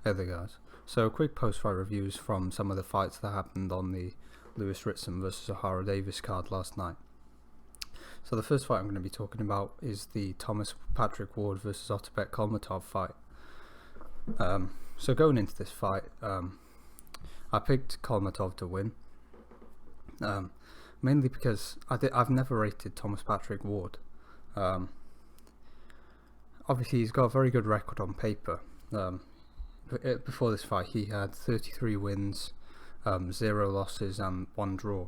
Hey there guys. So quick post-fight reviews from some of the fights that happened on the Lewis Ritson versus Ohara Davis card last night. So the first fight I'm going to be talking about is the Thomas Patrick Ward versus Ottobek Kholmatov fight. So going into this fight, I picked Kholmatov to win, mainly because I've never rated Thomas Patrick Ward. Obviously he's got a very good record on paper. Before this fight he had 33 wins, 0 losses and 1 draw.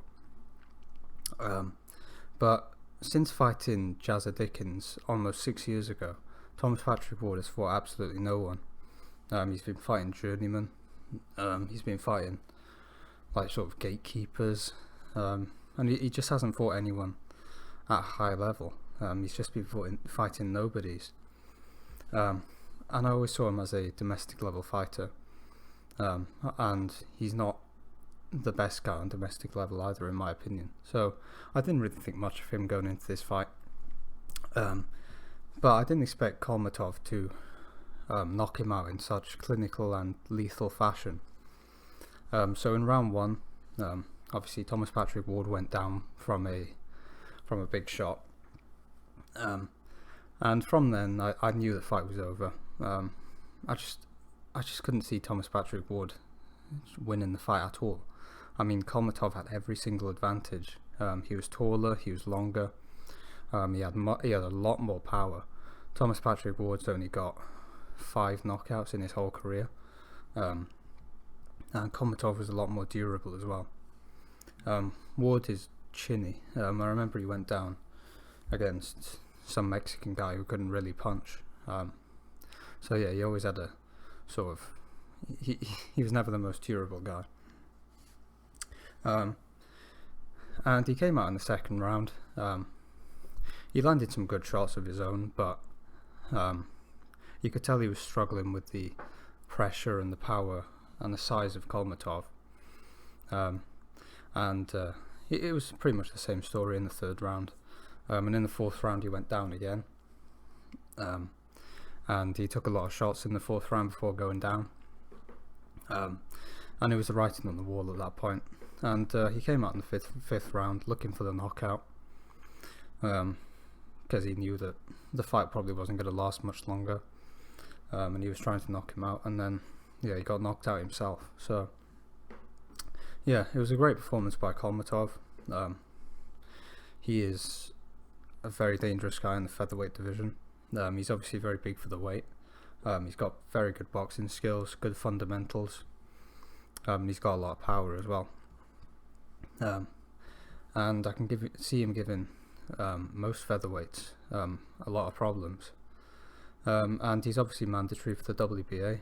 But since fighting Jazza Dickens almost 6 years ago, Thomas Patrick Ward has fought absolutely no one. He's been fighting journeymen, he's been fighting like sort of gatekeepers, and he just hasn't fought anyone at a high level. He's just been fighting nobodies. And I always saw him as a domestic level fighter, and he's not the best guy on domestic level either in my opinion, so I didn't really think much of him going into this fight, but I didn't expect Kholmatov to knock him out in such clinical and lethal fashion. So in round 1, obviously Thomas Patrick Ward went down from a big shot, and from then I knew the fight was over. I just couldn't see Thomas Patrick Ward winning the fight at all. I mean, Kholmatov had every single advantage. He was taller, he was longer, he had a lot more power. Thomas Patrick Ward's only got 5 knockouts in his whole career, and Kholmatov was a lot more durable as well. Ward is chinny. I remember he went down against some Mexican guy who couldn't really punch. So yeah, he always had a sort of, he was never the most durable guy. And he came out in the second round. He landed some good shots of his own, but you could tell he was struggling with the pressure and the power and the size of Kholmatov. It was pretty much the same story in the third round. And in the fourth round he went down again. And he took a lot of shots in the fourth round before going down. And it was the writing on the wall at that point. And he came out in the fifth round looking for the knockout, because he knew that the fight probably wasn't going to last much longer, and he was trying to knock him out, and then yeah, he got knocked out himself. So yeah, it was a great performance by Kholmatov. He is a very dangerous guy in the featherweight division. He's obviously very big for the weight. He's got very good boxing skills, good fundamentals. He's got a lot of power as well. And I can see him giving most featherweights a lot of problems. And he's obviously mandatory for the WBA.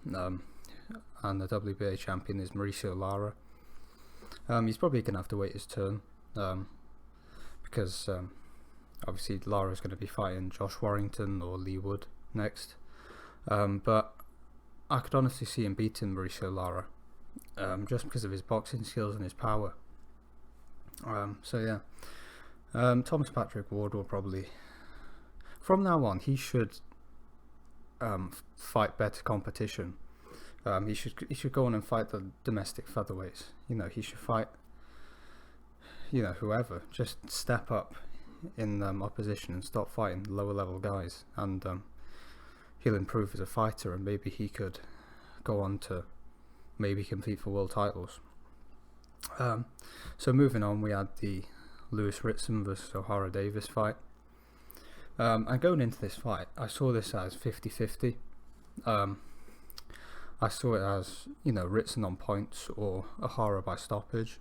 And the WBA champion is Mauricio Lara. He's probably going to have to wait his turn, because obviously Lara's going to be fighting Josh Warrington or Lee Wood next. But I could honestly see him beating Mauricio Lara, just because of his boxing skills and his power. So yeah, Thomas Patrick Ward will probably, from now on, he should fight better competition. He should go on and fight the domestic featherweights. He should fight, whoever. Just step up in opposition and stop fighting lower level guys, and he'll improve as a fighter, and maybe he could go on to maybe compete for world titles. So moving on, we had the Lewis Ritson versus Ohara Davis fight. And going into this fight, I saw this as 50-50. I saw it as, Ritson on points or Ohara by stoppage.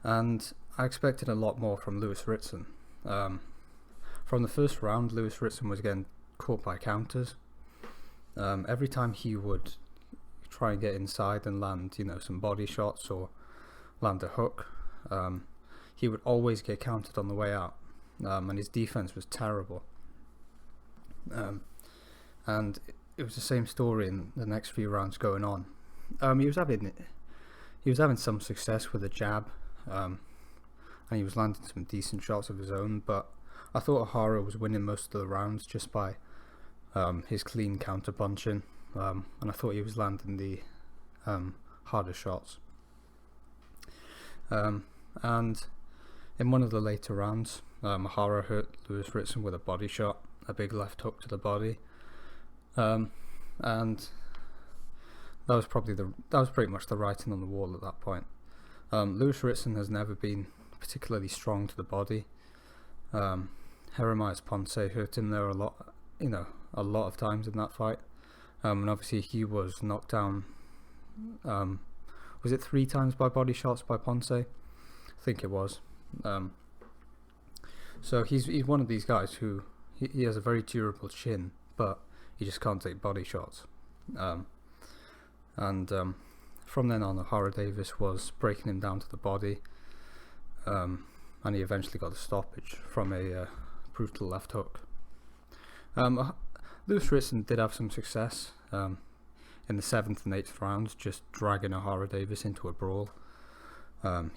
And I expected a lot more from Lewis Ritson. From the first round, Lewis Ritson was getting caught by counters. Every time he would try and get inside and land, some body shots or land a hook, he would always get countered on the way out, and his defense was terrible. And it was the same story in the next few rounds going on. He was having some success with a jab, and he was landing some decent shots of his own, but I thought Ohara was winning most of the rounds just by his clean counter punching, and I thought he was landing the harder shots. And in one of the later rounds, Ohara hurt Lewis Ritson with a body shot, a big left hook to the body, and that was pretty much the writing on the wall at that point. Lewis Ritson has never been particularly strong to the body. Jeremias Ponce hurt him there a lot of times in that fight, and obviously he was knocked down. Was it 3 times by body shots by Ponce? I think it was. So he's one of these guys who he has a very durable chin, but he just can't take body shots. And from then on, Ohara Davis was breaking him down to the body, and he eventually got a stoppage from a brutal left hook. Lewis Ritson did have some success in the 7th and 8th rounds, just dragging Ohara Davis into a brawl.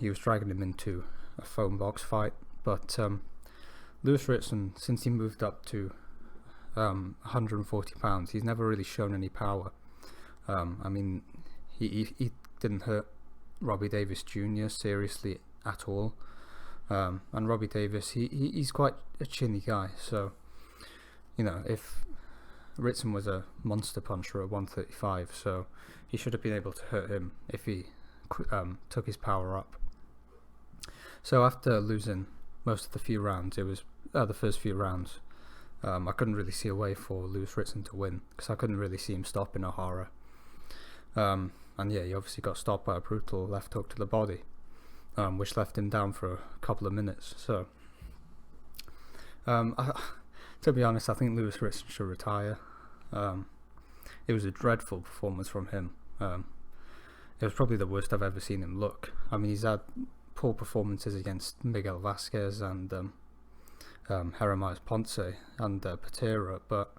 He was dragging him into a phone box fight, but Lewis Ritson, since he moved up to 140 pounds, he's never really shown any power. I mean, he didn't hurt Robbie Davis Jr. seriously at all, and Robbie Davis, he's quite a chinny guy, so if Ritson was a monster puncher at 135, so he should have been able to hurt him if he took his power up. So after losing most of the few rounds, it was the first few rounds, I couldn't really see a way for Lewis Ritson to win, because I couldn't really see him stopping Ohara. And yeah, he obviously got stopped by a brutal left hook to the body, which left him down for a couple of minutes. So to be honest, I think Lewis Ritson should retire. It was a dreadful performance from him. It was probably the worst I've ever seen him look. I mean, he's had poor performances against Miguel Vasquez and Jeremias Ponce and Patera, but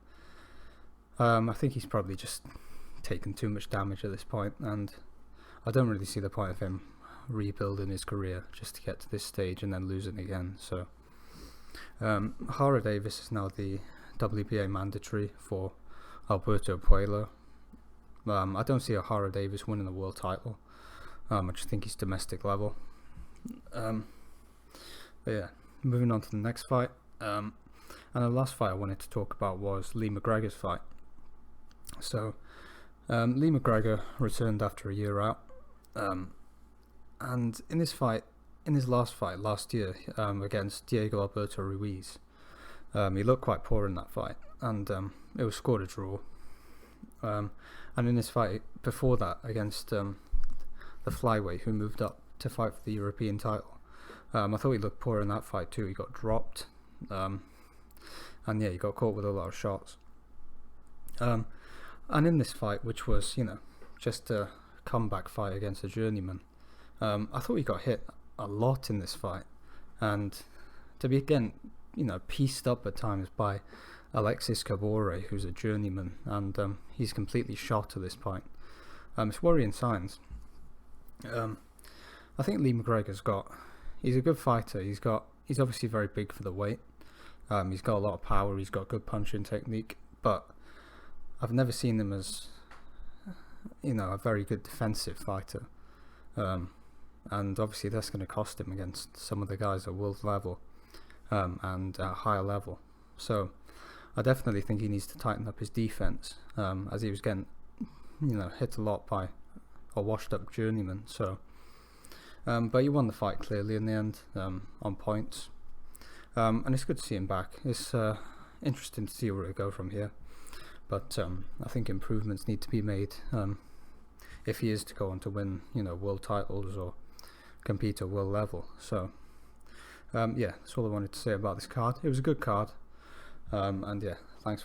I think he's probably just taken too much damage at this point, and I don't really see the point of him rebuilding his career just to get to this stage and then losing again. So Ohara Davis is now the WBA mandatory for Alberto Puello. I don't see Ohara Davis winning the world title. I just think he's domestic level. But yeah, moving on to the next fight. And the last fight I wanted to talk about was Lee McGregor's fight. So Lee McGregor returned after a year out, and in his last fight last year against Diego Alberto Ruiz, he looked quite poor in that fight, and it was scored a draw. And in his fight before that against the flyweight who moved up to fight for the European title, I thought he looked poor in that fight too. He got dropped, and yeah, he got caught with a lot of shots. And in this fight, which was just a comeback fight against a journeyman, I thought he got hit a lot in this fight, and to be again pieced up at times by Alexis Cabore, who's a journeyman, and he's completely shot at this point. It's worrying signs. I think Lee McGregor's he's a good fighter. He's obviously very big for the weight. He's got a lot of power. He's got good punching technique, but I've never seen him as a very good defensive fighter. And obviously that's going to cost him against some of the guys at world level and higher level. So I definitely think he needs to tighten up his defense, as he was getting hit a lot by a washed up journeyman. So but he won the fight clearly in the end, on points, and it's good to see him back. It's interesting to see where it go from here, but I think improvements need to be made if he is to go on to win world titles or compete at world level. So yeah, that's all I wanted to say about this card. It was a good card, and yeah, thanks